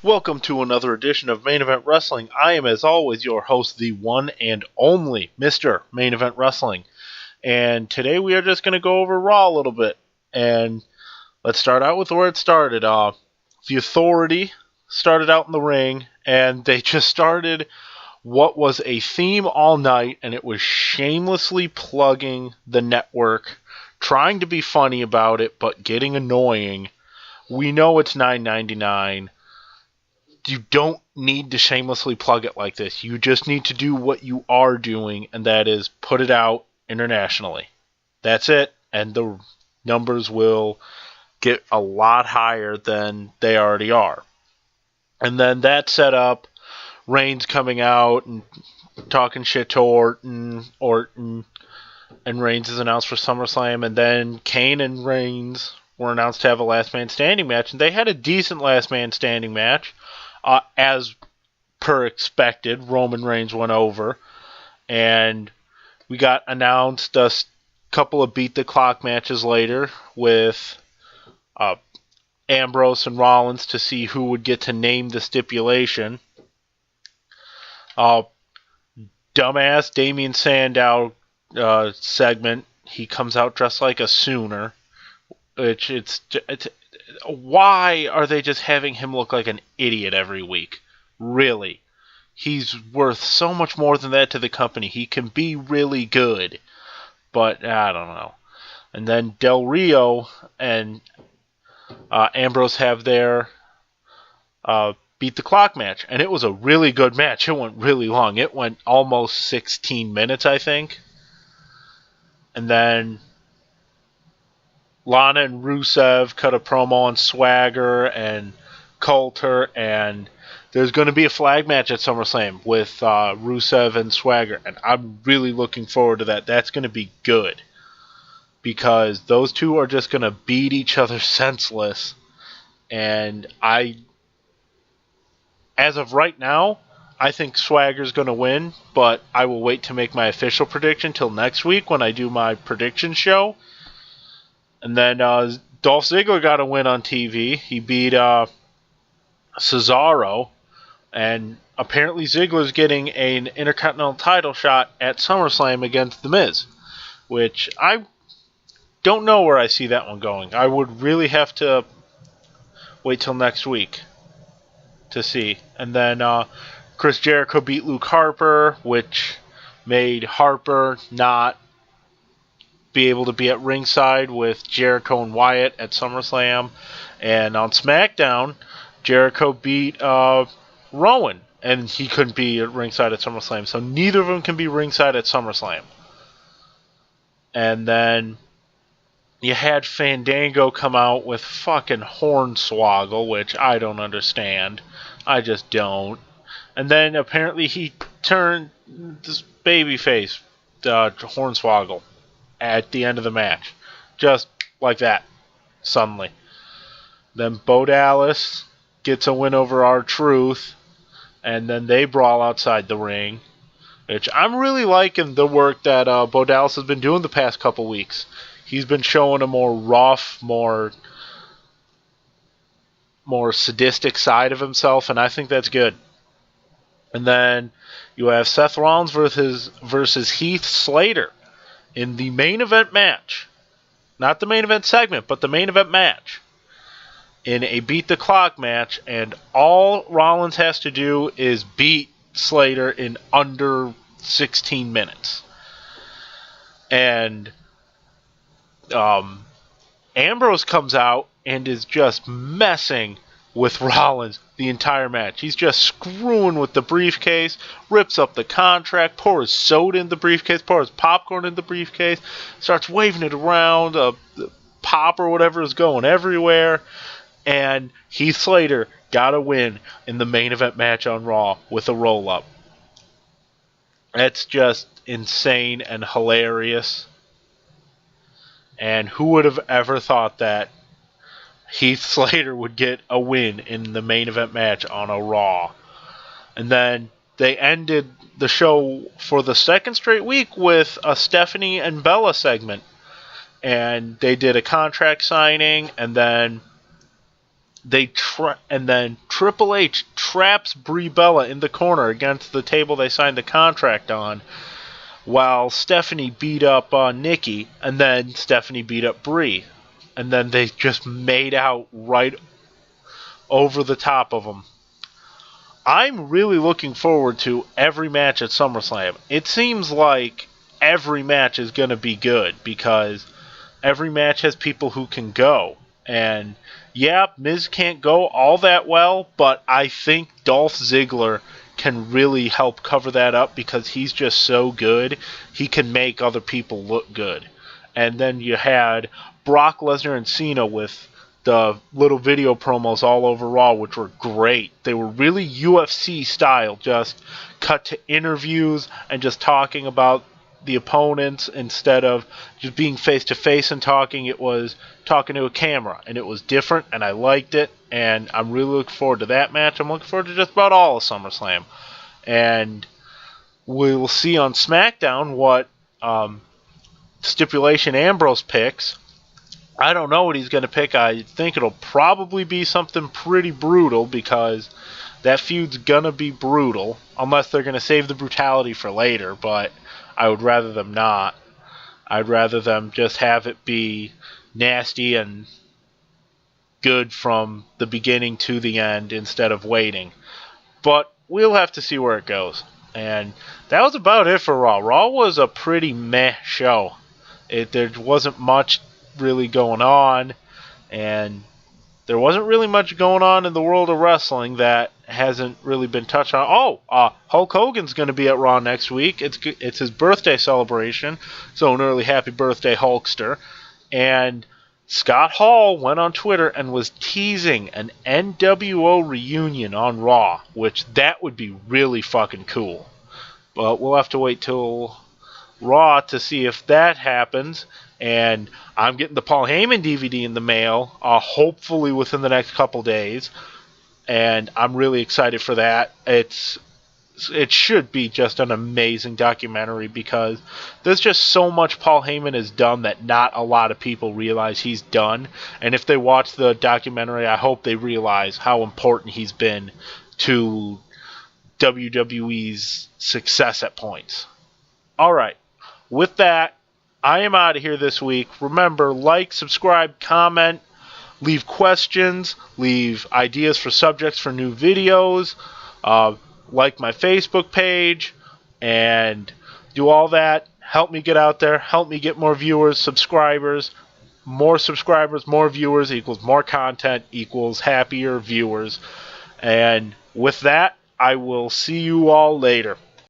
Welcome to another edition of Main Event Wrestling. I am, as always, your host, the one and only Mr. Main Event Wrestling. And today we are just going to go over Raw a little bit. And let's start out with where it started. The Authority started out in the ring, and they just started what was a theme all night, and it was shamelessly plugging the network, trying to be funny about it, but getting annoying. We know it's $9.99. You don't need to shamelessly plug it like this. You just need to do what you are doing, and that is put it out internationally. That's it, and the numbers will get a lot higher than they already are. And then that set up Reigns coming out and talking shit to Orton, and Reigns is announced for SummerSlam, and then Kane and Reigns were announced to have a last man standing match, and they had a decent last man standing match. As per expected, Roman Reigns went over, and we got announced a couple of beat the clock matches later with Ambrose and Rollins to see who would get to name the stipulation. Dumbass Damien Sandow segment. He comes out dressed like a Sooner, which it's why are they just having him look like an idiot every week? Really? He's worth so much more than that to the company. He can be really good. But, I don't know. And then Del Rio and Ambrose have their beat the clock match. And it was a really good match. It went really long. It went almost 16 minutes, I think. And then Lana and Rusev cut a promo on Swagger and Coulter, and there's going to be a flag match at SummerSlam with Rusev and Swagger, and I'm really looking forward to that. That's going to be good, because those two are just going to beat each other senseless, and as of right now, I think Swagger's going to win, but I will wait to make my official prediction till next week when I do my prediction show. And then Dolph Ziggler got a win on TV. He beat Cesaro. And apparently Ziggler's getting an Intercontinental title shot at SummerSlam against The Miz. Which I don't know where I see that one going. I would really have to wait till next week to see. And then Chris Jericho beat Luke Harper, which made Harper not be able to be at ringside with Jericho and Wyatt at SummerSlam. And on SmackDown, Jericho beat Rowan, and he couldn't be at ringside at SummerSlam. So neither of them can be ringside at SummerSlam. And then you had Fandango come out with fucking Hornswoggle, which I don't understand. I just don't. And then apparently he turned this babyface, Hornswoggle, at the end of the match. Just like that. Suddenly. Then Bo Dallas gets a win over R-Truth. And then they brawl outside the ring. Which I'm really liking the work that Bo Dallas has been doing the past couple weeks. He's been showing a more rough, more sadistic side of himself. And I think that's good. And then you have Seth Rollins versus Heath Slater in the main event match. Not the main event segment, but the main event match. In a beat the clock match, and all Rollins has to do is beat Slater in under 16 minutes. And Ambrose comes out and is just messing with Rollins the entire match. He's just screwing with the briefcase, rips up the contract, pours soda in the briefcase, pours popcorn in the briefcase, starts waving it around. The pop or whatever is going everywhere. And Heath Slater got a win in the main event match on Raw with a roll-up. That's just insane and hilarious. And who would have ever thought that Heath Slater would get a win in the main event match on a Raw? And then they ended the show for the second straight week with a Stephanie and Bella segment. And they did a contract signing, and then and then Triple H traps Brie Bella in the corner against the table they signed the contract on, while Stephanie beat up Nikki, and then Stephanie beat up Brie, and then they just made out right over the top of them. I'm really looking forward to every match at SummerSlam. It seems like every match is going to be good because every match has people who can go. And yeah, Miz can't go all that well, but I think Dolph Ziggler can really help cover that up because he's just so good. He can make other people look good. And then you had Brock Lesnar and Cena with the little video promos all over Raw, which were great. They were really UFC style, just cut to interviews and just talking about the opponents instead of just being face to face and talking. It was talking to a camera, and it was different, and I liked it, and I'm really looking forward to that match. I'm looking forward to just about all of SummerSlam. And we will see on SmackDown what stipulation Ambrose picks. I don't know what he's going to pick. I think it'll probably be something pretty brutal because that feud's going to be brutal unless they're going to save the brutality for later, but I would rather them not. I'd rather them just have it be nasty and good from the beginning to the end instead of waiting. But we'll have to see where it goes. And that was about it for Raw. Raw was a pretty meh show. There wasn't much really going on, and there wasn't really much going on in the world of wrestling that hasn't really been touched on. Hulk Hogan's going to be at Raw next week. It's his birthday celebration, so an early happy birthday, Hulkster. And Scott Hall went on Twitter and was teasing an NWO reunion on Raw, which that would be really fucking cool. But we'll have to wait till Raw to see if that happens. And I'm getting the Paul Heyman DVD in the mail, hopefully within the next couple days. And I'm really excited for that. It should be just an amazing documentary because there's just so much Paul Heyman has done that not a lot of people realize he's done. And if they watch the documentary, I hope they realize how important he's been to WWE's success at points. Alright, with that, I am out of here this week. Remember, like, subscribe, comment, leave questions, leave ideas for subjects for new videos, like my Facebook page, and do all that. Help me get out there. Help me get more viewers, subscribers. More subscribers, more viewers equals more content equals happier viewers. And with that, I will see you all later.